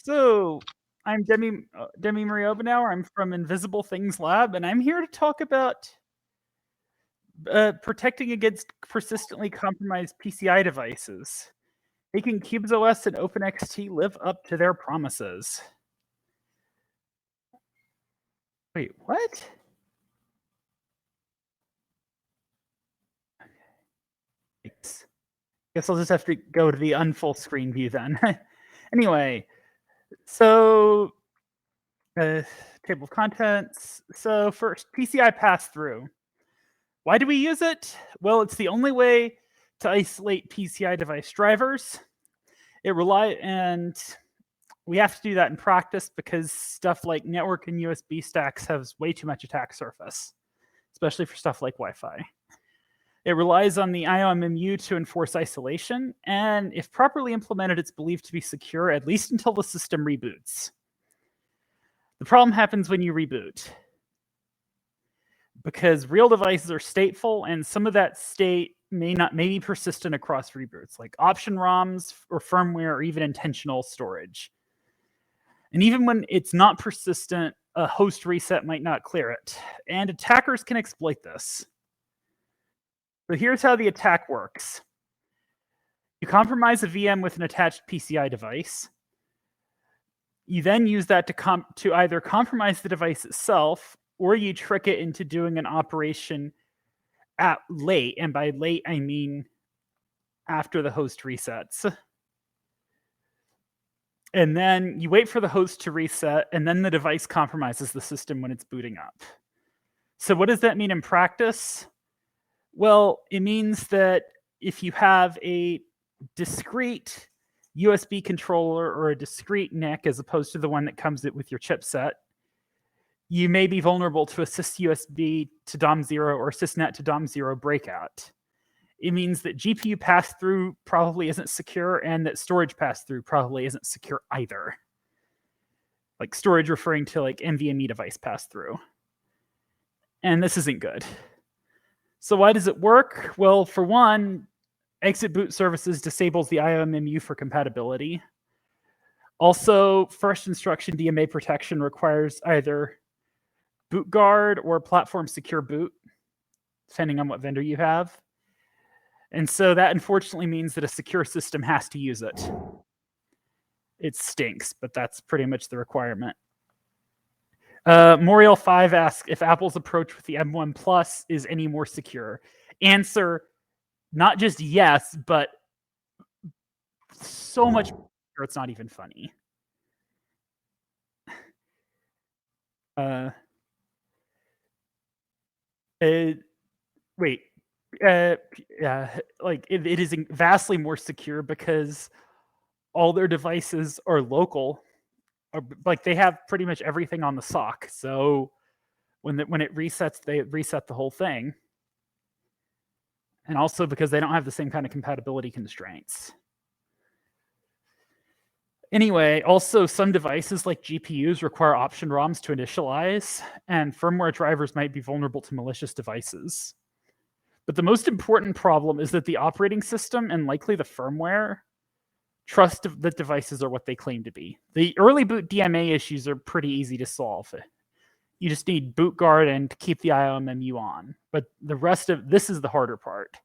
So, I'm Demi Marie Obenour. I'm from Invisible Things Lab, and I'm here to talk about protecting against persistently compromised PCI devices, making CubesOS and OpenXT live up to their promises. Wait, what? Thanks. Guess I'll just have to go to the unfull screen view then. Anyway, so table of contents. So first, PCI pass-through. Why do we use it? Well, it's the only way to isolate PCI device drivers. And we have to do that in practice because stuff like network and USB stacks has way too much attack surface, especially for stuff like Wi-Fi. It relies on the IOMMU to enforce isolation, and if properly implemented, it's believed to be secure at least until the system reboots. The problem happens when you reboot, because real devices are stateful, and some of that state may be persistent across reboots, like option ROMs or firmware or even intentional storage. And even when it's not persistent, a host reset might not clear it, and attackers can exploit this. So here's how the attack works. You compromise a VM with an attached PCI device. You then use that to either compromise the device itself, or you trick it into doing an operation at late. And by late, I mean after the host resets. And then you wait for the host to reset, and then the device compromises the system when it's booting up. So what does that mean in practice? Well, it means that if you have a discrete USB controller or a discrete NIC as opposed to the one that comes with your chipset, you may be vulnerable to a sysUSB to DOM0 or sysnet to DOM0 breakout. It means that GPU pass-through probably isn't secure, and that storage pass-through probably isn't secure either. Like storage referring to like NVMe device pass-through. And this isn't good. So why does it work? Well, for one, exit boot services disables the IOMMU for compatibility. Also, first instruction DMA protection requires either boot guard or platform secure boot, depending on what vendor you have. And so that unfortunately means that a secure system has to use it. It stinks, but that's pretty much the requirement. Moriel5 asks if Apple's approach with the M1 Plus is any more secure. Answer, not just yes, but so much more secure, it's not even funny. It is vastly more secure because all their devices are local. Like they have pretty much everything on the SOC. So when it resets, they reset the whole thing. And also because they don't have the same kind of compatibility constraints. Anyway, also some devices like GPUs require option ROMs to initialize, and firmware drivers might be vulnerable to malicious devices. But the most important problem is that the operating system and likely the firmware trust that devices are what they claim to be. The early boot DMA issues are pretty easy to solve. You just need boot guard and keep the IOMMU on. But the rest of this is the harder part.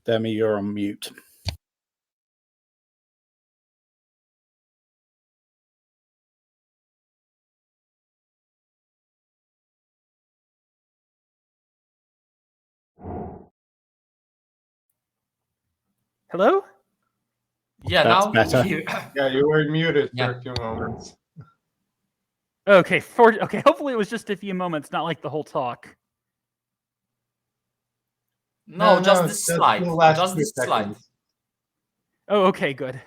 Demi, you're on mute. Hello? Yeah, That's now better. Yeah, you were muted for a few moments. Okay, hopefully it was just a few moments, not like the whole talk. No, just this slide. Just this slide. Oh, okay, good.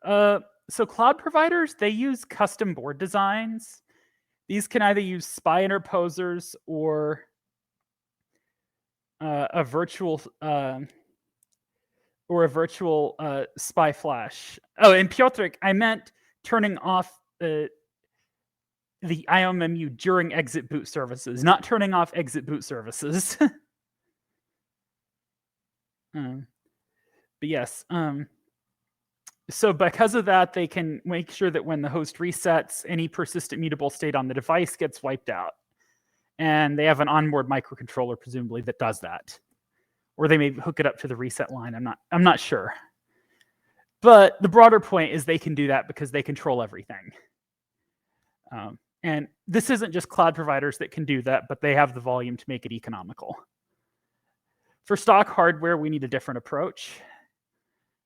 So cloud providers, they use custom board designs. These can either use SPI interposers or a virtual SPI flash. Oh, and Piotrek, I meant turning off the IOMMU during exit boot services, not turning off exit boot services. But yes, so because of that, they can make sure that when the host resets, any persistent mutable state on the device gets wiped out. And they have an onboard microcontroller, presumably, that does that. Or they may hook it up to the reset line. I'm not sure. But the broader point is they can do that because they control everything. And this isn't just cloud providers that can do that, but they have the volume to make it economical. For stock hardware, we need a different approach.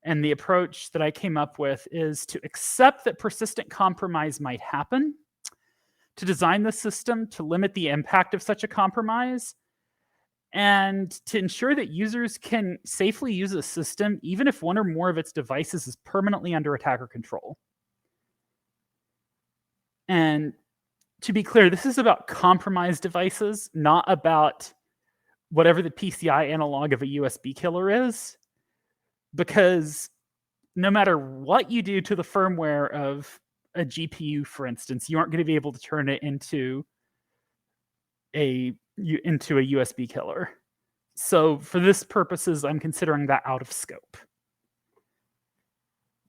And the approach that I came up with is to accept that persistent compromise might happen, to design the system to limit the impact of such a compromise, and to ensure that users can safely use a system even if one or more of its devices is permanently under attacker control. And to be clear, this is about compromised devices, not about whatever the PCI analog of a USB killer is, because no matter what you do to the firmware of a GPU, for instance, you aren't going to be able to turn it into a USB killer. So for this purposes, I'm considering that out of scope.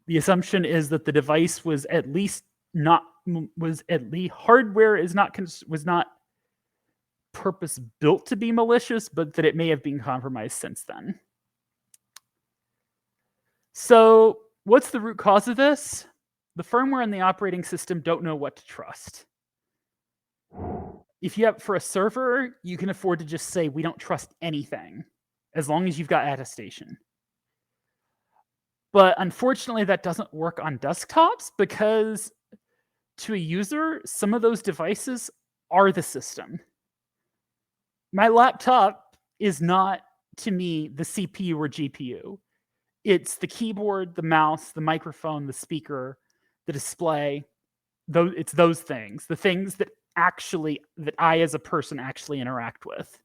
The assumption is that the device was at least hardware was not purpose built to be malicious, but that it may have been compromised since then. So what's the root cause of this? The firmware and the operating system don't know what to trust. If you have for a server, you can afford to just say, we don't trust anything, as long as you've got attestation. But unfortunately, that doesn't work on desktops because to a user, some of those devices are the system. My laptop is not, to me, the CPU or GPU. It's the keyboard, the mouse, the microphone, the speaker, the display. It's those things, the things that I as a person actually interact with.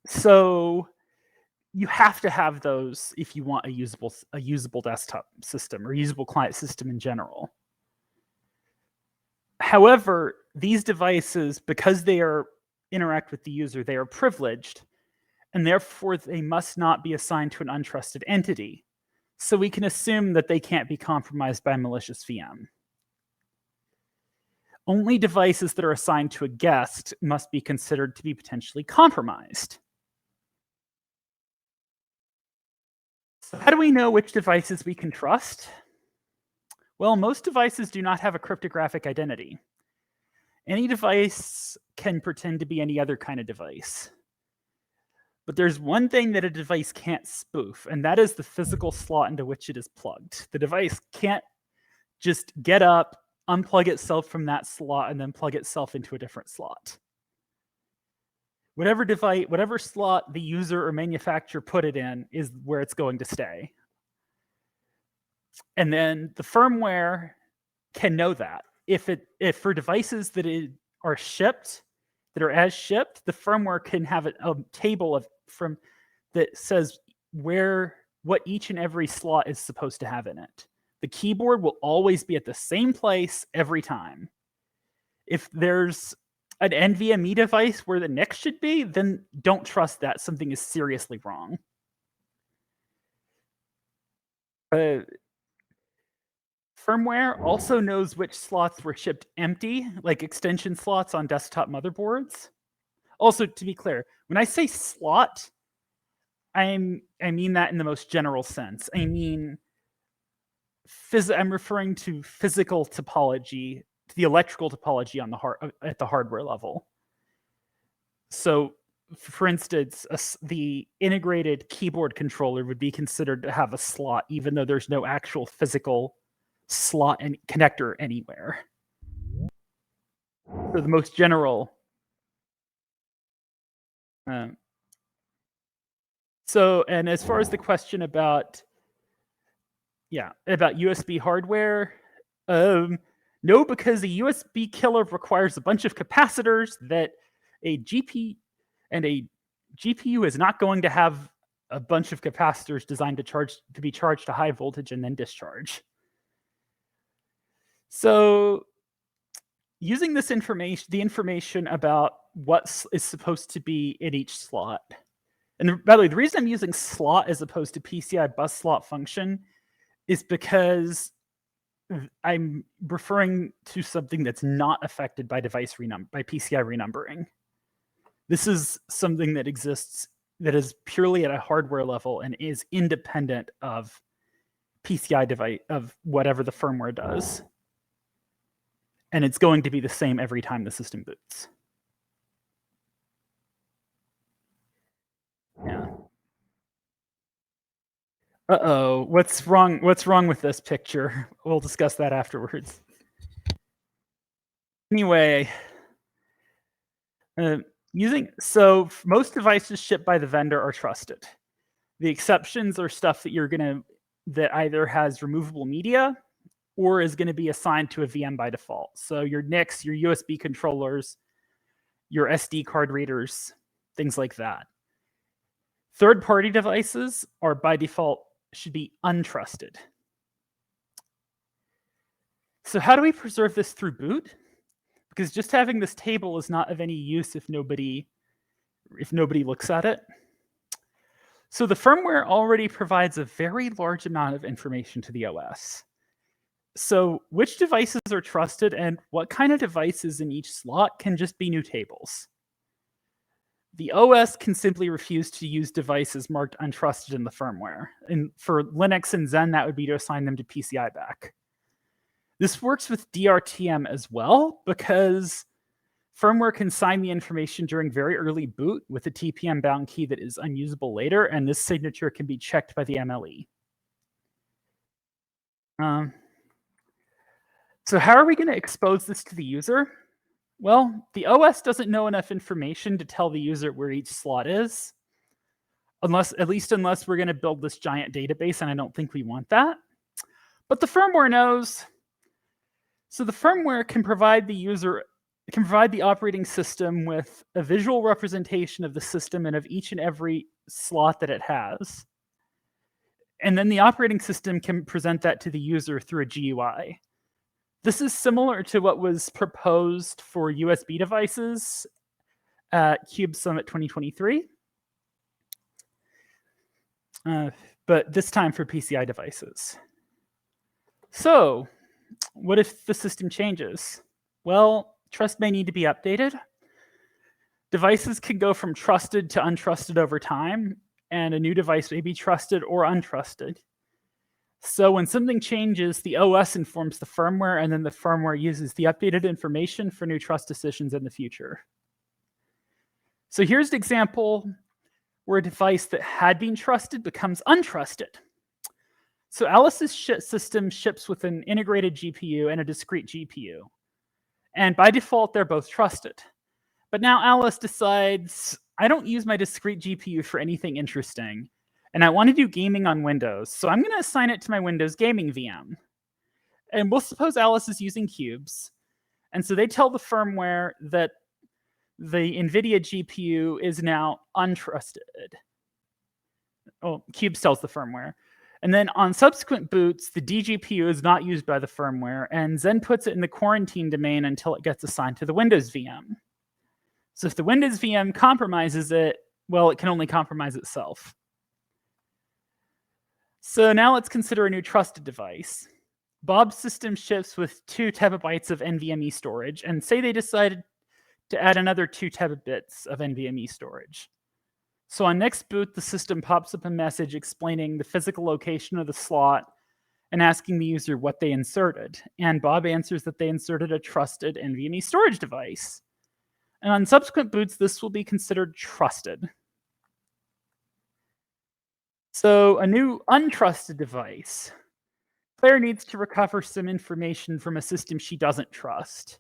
So you have to have those if you want a usable desktop system or usable client system in general. However, these devices, because they interact with the user, they are privileged, and therefore they must not be assigned to an untrusted entity. So we can assume that they can't be compromised by a malicious VM. Only devices that are assigned to a guest must be considered to be potentially compromised. So how do we know which devices we can trust? Well, most devices do not have a cryptographic identity. Any device can pretend to be any other kind of device. But there's one thing that a device can't spoof, and that is the physical slot into which it is plugged. The device can't just get up, unplug itself from that slot, and then plug itself into a different slot. Whatever slot the user or manufacturer put it in is where it's going to stay. And then the firmware can know that. If for devices that are shipped, that are as shipped, the firmware can have a table that says what each and every slot is supposed to have in it. The keyboard will always be at the same place every time. If there's an NVMe device where the NIC should be, then don't trust that. Something is seriously wrong. Firmware also knows which slots were shipped empty, like extension slots on desktop motherboards. Also, to be clear, when I say slot, I mean that in the most general sense. I mean, I'm referring to physical topology, to the electrical topology at the hardware level. So, for instance, the integrated keyboard controller would be considered to have a slot, even though there's no actual physical slot and connector anywhere. For the most general. And as far as the question about USB hardware, no, because a USB killer requires a bunch of capacitors that a GPU is not going to have a bunch of capacitors designed to be charged to high voltage and then discharge. So using this information, the information about what is supposed to be in each slot. And by the way, the reason I'm using slot as opposed to PCI bus slot function is because I'm referring to something that's not affected by by PCI renumbering. This is something that exists that is purely at a hardware level and is independent of PCI device, of whatever the firmware does. And it's going to be the same every time the system boots. Yeah. Uh-oh, what's wrong with this picture? We'll discuss that afterwards. Anyway, so most devices shipped by the vendor are trusted. The exceptions are stuff that either has removable media or is going to be assigned to a VM by default. So your NICs, your USB controllers, your SD card readers, things like that. Third-party devices are by default should be untrusted. So how do we preserve this through boot? Because just having this table is not of any use if nobody looks at it. So the firmware already provides a very large amount of information to the OS. So which devices are trusted and what kind of devices in each slot can just be new tables. The OS can simply refuse to use devices marked untrusted in the firmware. And for Linux and Zen, that would be to assign them to PCI back. This works with DRTM as well because firmware can sign the information during very early boot with a TPM bound key that is unusable later, and this signature can be checked by the MLE. So how are we going to expose this to the user? Well, the OS doesn't know enough information to tell the user where each slot is, unless we're going to build this giant database, and I don't think we want that. But the firmware knows. So the firmware can provide the operating system with a visual representation of the system and of each and every slot that it has. And then the operating system can present that to the user through a GUI. This is similar to what was proposed for USB devices at Cube Summit 2023, but this time for PCI devices. So what if the system changes? Well, trust may need to be updated. Devices can go from trusted to untrusted over time, and a new device may be trusted or untrusted. So when something changes, the OS informs the firmware, and then the firmware uses the updated information for new trust decisions in the future. So here's an example where a device that had been trusted becomes untrusted. So Alice's system ships with an integrated GPU and a discrete GPU. And by default, they're both trusted. But now Alice decides, I don't use my discrete GPU for anything interesting, and I want to do gaming on Windows, so I'm going to assign it to my Windows gaming VM. And we'll suppose Alice is using cubes. And so they tell the firmware that the NVIDIA GPU is now untrusted. Oh, cubes tells the firmware. And then on subsequent boots, the DGPU is not used by the firmware, and Zen puts it in the quarantine domain until it gets assigned to the Windows VM. So if the Windows VM compromises it, well, it can only compromise itself. So now let's consider a new trusted device. Bob's system ships with 2 terabytes of NVMe storage, and say they decided to add another 2 terabits of NVMe storage. So on next boot, the system pops up a message explaining the physical location of the slot and asking the user what they inserted. And Bob answers that they inserted a trusted NVMe storage device. And on subsequent boots, this will be considered trusted. So a new untrusted device. Claire needs to recover some information from a system she doesn't trust.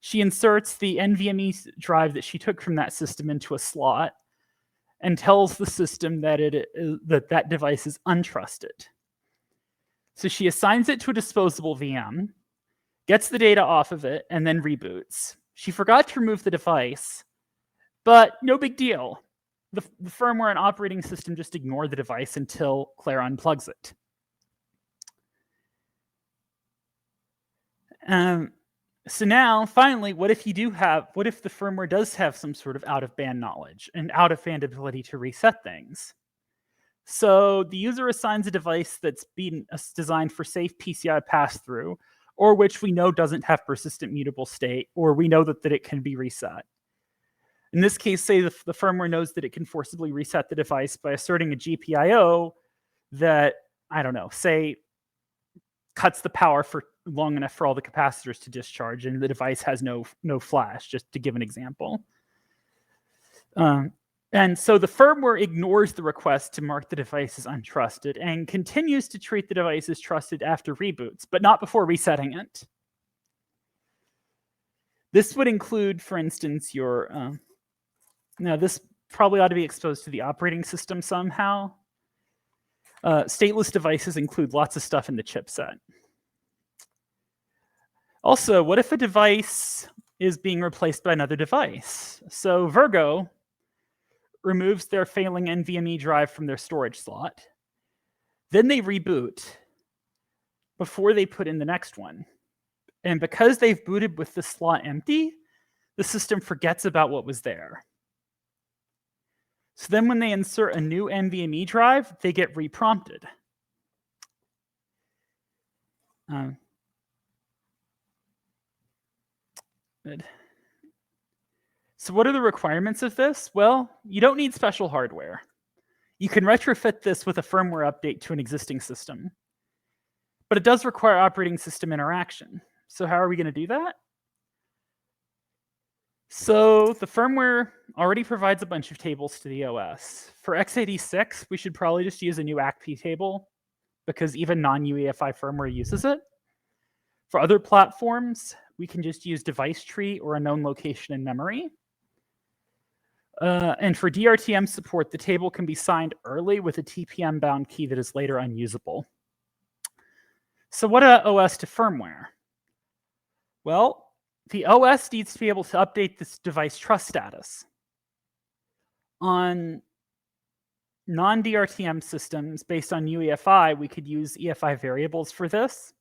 She inserts the NVMe drive that she took from that system into a slot and tells the system that that device is untrusted. So she assigns it to a disposable VM, gets the data off of it, and then reboots. She forgot to remove the device, but no big deal. the firmware and operating system just ignore the device until Claire unplugs it. So now, finally, what if the firmware does have some sort of out-of-band knowledge and out-of-band ability to reset things? So the user assigns a device that's been designed for safe PCI pass-through, or which we know doesn't have persistent mutable state, or we know that it can be reset. In this case, say the firmware knows that it can forcibly reset the device by asserting a GPIO that, I don't know, say, cuts the power for long enough for all the capacitors to discharge, and the device has no flash, just to give an example. And so the firmware ignores the request to mark the device as untrusted and continues to treat the device as trusted after reboots, but not before resetting it. This would include, for instance, your... now, this probably ought to be exposed to the operating system somehow. Stateless devices include lots of stuff in the chipset. Also, what if a device is being replaced by another device? So Virgo removes their failing NVMe drive from their storage slot. Then they reboot before they put in the next one. And because they've booted with the slot empty, the system forgets about what was there. So then when they insert a new NVMe drive, they get reprompted. Good. So what are the requirements of this? Well, you don't need special hardware. You can retrofit this with a firmware update to an existing system. But it does require operating system interaction. So how are we going to do that? So the firmware already provides a bunch of tables to the OS. For x86, we should probably just use a new ACP table because even non-UEFI firmware uses it. For other platforms, we can just use device tree or a known location in memory. And for DRTM support, the table can be signed early with a TPM-bound key that is later unusable. So what about OS to firmware? Well, the OS needs to be able to update this device trust status. On non-DRTM systems based on UEFI, we could use EFI variables for this.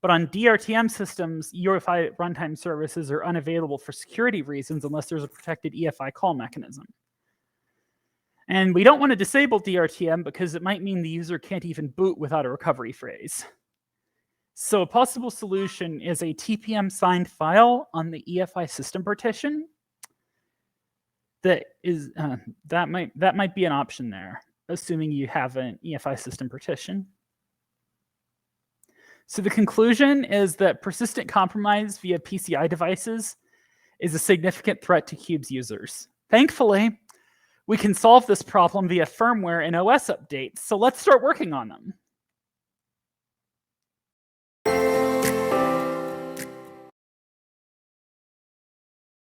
But on DRTM systems, UEFI runtime services are unavailable for security reasons unless there's a protected EFI call mechanism. And we don't want to disable DRTM because it might mean the user can't even boot without a recovery phrase. So a possible solution is a TPM signed file on the EFI system partition. That might be an option there, assuming you have an EFI system partition. So the conclusion is that persistent compromise via PCI devices is a significant threat to Cube's users. Thankfully, we can solve this problem via firmware and OS updates, so let's start working on them.